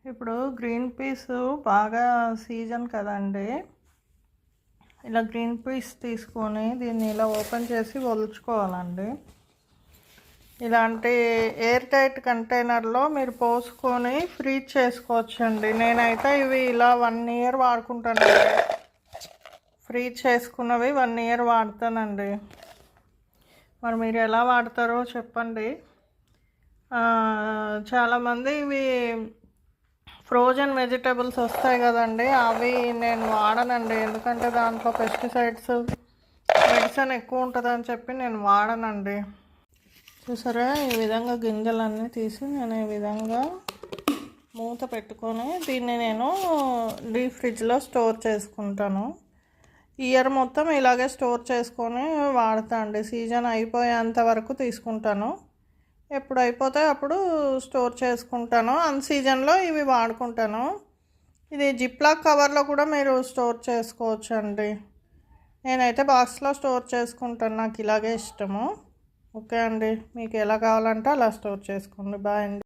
ఇప్పుడు green peas బాగా season కదండి. ఇలా గ్రీన్ పీస్ తీసుకొని దీన్ని ఇలా ఓపెన్ చేసి ఒలుచుకోవాలండి. ఇలాంటి ఎయిర్ టైట్ కంటైనర్లో మీరు పోసుకొని ఫ్రీజ్ చేసుకోవచ్చండి. నేనైతే ఇవి ఇలా 1 ఇయర్ వాడుకుంటానండి. ఫ్రీజ్ చేసుకున్నవి 1 ఇయర్ వాడతానండి. మరి మీరు ఎలా వాడతారో చెప్పండి. చాలామంది ఇవి ఫ్రోజన్ వెజిటేబుల్స్ వస్తాయి కదండి, అవి నేను వాడనండి. ఎందుకంటే దాంట్లో పెస్టిసైడ్స్ మెడిసిన్ ఎక్కువ ఉంటుందని చెప్పి నేను వాడనండి. చూసారా, ఈ విధంగా గింజలన్నీ తీసి నేను ఈ విధంగా మూత పెట్టుకొని దీన్ని నేను డీప్ ఫ్రిడ్జ్లో స్టోర్ చేసుకుంటాను. ఇయర్ మొత్తం ఇలాగే స్టోర్ చేసుకొని వాడతా అండి. సీజన్ అయిపోయేంత వరకు తీసుకుంటాను. ఎప్పుడు అయిపోతే అప్పుడు స్టోర్ చేసుకుంటాను. అన్ సీజన్లో ఇవి వాడుకుంటాను. ఇది జిప్లాక్ కవర్లో కూడా మీరు స్టోర్ చేసుకోవచ్చు అండి. నేనైతే బాక్స్లో స్టోర్ చేసుకుంటాను, నాకు ఇలాగే ఇష్టము. ఓకే అండి, మీకు ఎలా కావాలంటే అలా స్టోర్ చేసుకోండి. బాయ్ అండి.